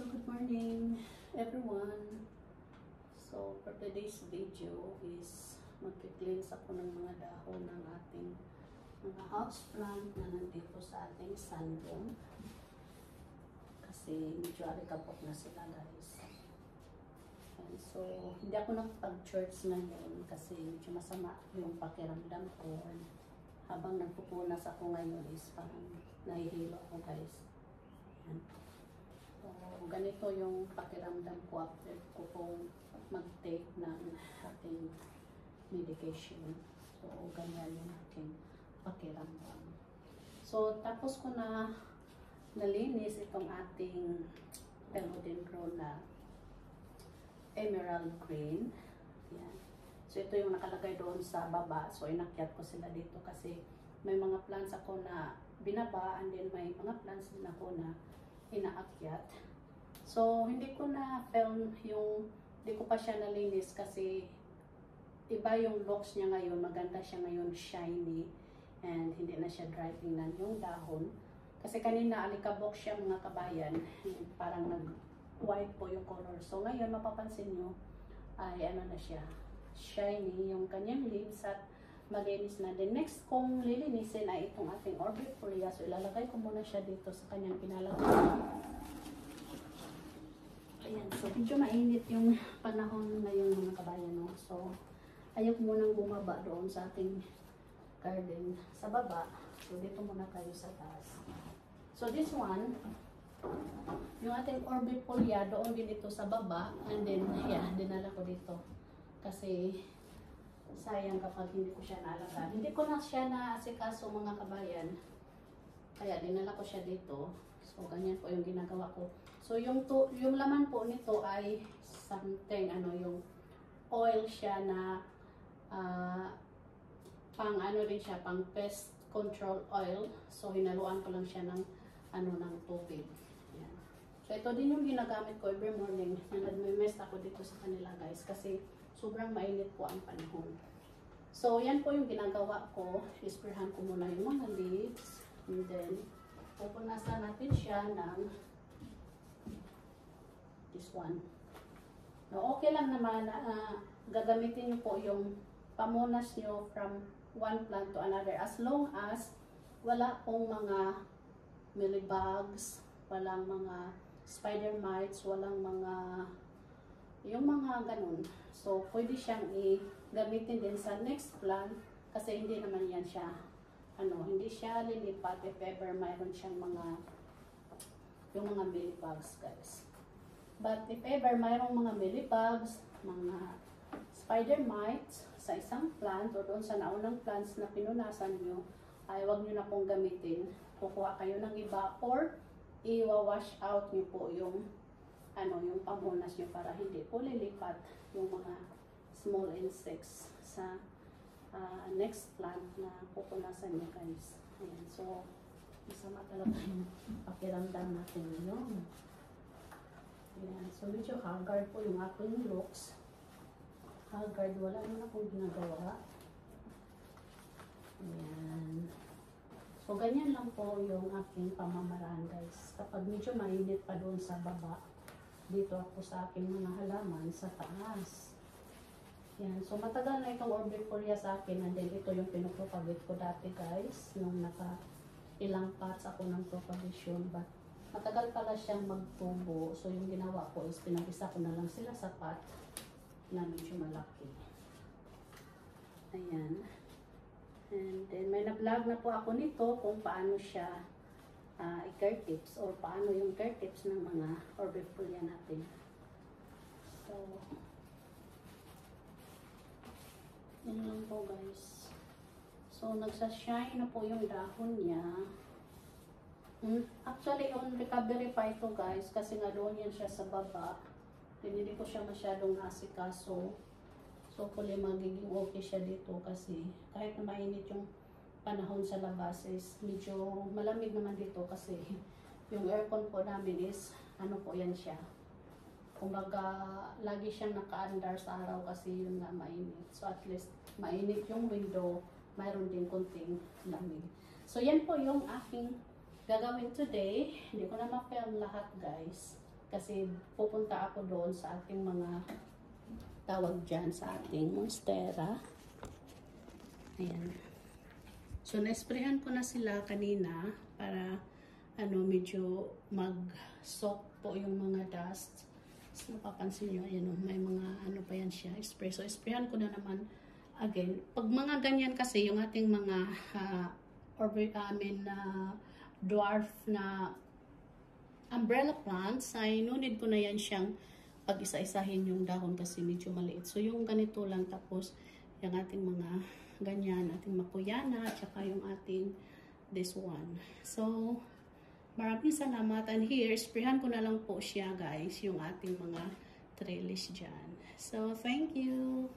So good morning everyone. So for today's video is magki-cleanse ako ng mga dahon ng ating mga house plant na nandito sa ating sunroom. Kasi medyo alikabok na sila guys. And so hindi ako nakapag-church ngayon kasi medyo masama yung pakiramdam ko. And habang nagpupunas ako ngayon is parang nahihilo ako guys. Ayan. So, ganito yung pakiramdam ko after ko pong mag-take ng aking medication. So, ganyan yung aking pakiramdam. So, tapos ko na nalinis itong ating philodendron na emerald green. Yan. So, ito yung nakalagay doon sa baba. So, inakyat ko sila dito kasi may mga plants ako na binaba and then may mga plants din ako na inaakyat. So, hindi ko na film yung, hindi ko pa siya nalinis kasi iba yung looks niya ngayon. Maganda siya ngayon, shiny. And hindi na siya dry tingnan yung dahon. Kasi kanina alikabok siya mga kabayan. Parang nag-white po yung color. So, ngayon mapapansin nyo ay ano na siya, shiny yung kanyang leaves at malinis na. Then next kong lilinisin ay itong ating orbifolia. So, ilalagay ko muna siya dito sa kanyang pinalagay. Ayan. So, medyo mainit yung panahon ngayon mga kabayan. No? So, ayok munang bumaba doon sa ating garden sa baba. So, dito muna kayo sa taas. So, this one, yung ating orbifolia doon din dito sa baba. And then, yeah, dinala ko dito. Kasi, sayang kapag hindi ko siya naalagaan. Hindi ko na siya naasikaso mga kabayan. Kaya dinala ko siya dito. So ganyan po yung ginagawa ko. So yung laman po nito ay something yung oil siya na pang rin siya, pang pest control oil. So hinaluan ko lang siya ng ng tubig. Yan. So ito din yung ginagamit ko every morning na nagme-mess ako dito sa kanila guys kasi sobrang mainit po ang panahon. So, yan po yung ginagawa ko. Isprayan ko muna yung mga leaves. And then, pupunasan natin siya ng this one. No, okay lang naman na gagamitin nyo po yung pamunas nyo from one plant to another. As long as wala pong mga mealybugs, walang mga spider mites, walang mga yung mga ganun. So, pwede siyang i-gamitin din sa next plant kasi hindi naman yan siya, hindi siya lilipat if ever mayroon siyang yung mga mealybugs guys. But if ever mayroong mga mealybugs, mga spider mites sa isang plant o doon sa naunang plants na pinunasan nyo, ay wag nyo na pong gamitin. Kukuha kayo ng iba or i-wash out nyo po yung yung pamunas nyo para hindi po lilipat yung mga small insects sa next plant na pupunasan nyo guys. Ayan. So, masama talaga yung pakiramdam natin yun. Ayan. So, medyo haggard po yung aking looks. Haggard, wala naman akong ginagawa. Ayan. So, ganyan lang po yung aking pamamaraan guys. Kapag medyo mainit pa doon sa baba, dito ako sa aking mga halaman sa taas. Yan. So, matagal na itong orbifolia sa akin. And then, ito yung pinupropagate ko dati, guys. Nung ilang pots ako ng propagation. But, matagal pala siyang magtubo. So, yung ginawa ko is pinag-isa ko na lang sila sa pot na medyo malaki. Ayan. And then, may na-vlog na po ako nito kung paano siya i-care tips or paano yung care tips ng mga orbifolia natin. So, yun lang po guys. So, nagsashine na po yung dahon niya. Actually, on recovery pa ito guys kasi nga doon yan siya sa baba. Hindi ko siya masyadong nasikaso. So, hopefully magiging okay siya dito kasi kahit na mainit yung panahon sa labas is medyo malamig naman dito kasi yung aircon po namin is po yan siya. Kumbaga lagi siyang naka-andar sa araw kasi yun nga mainit. So at least mainit yung window, mayroon din konting lamig. So yan po yung aking gagawin today. Hindi ko na ma-film lahat guys. Kasi pupunta ako doon sa ating mga tawag dyan sa ating monstera. Ayan. So, na-sprayan ko na sila kanina para medyo mag-soak po yung mga dust. So, napapansin nyo, ayan, may mga pa yan siya, spray. So, sprayan ko na naman again. Pag mga ganyan kasi, yung ating mga dwarf na umbrella plants, ay no need ko na yan siyang pag-isa-isahin yung dahon kasi medyo maliit. So, yung ganito lang, tapos yung ating mga ganyan, ating makuyana, at saka yung ating this one. So, maraming salamat. And here, sprayhan ko na lang po siya, guys, yung ating mga trellis dyan. So, thank you!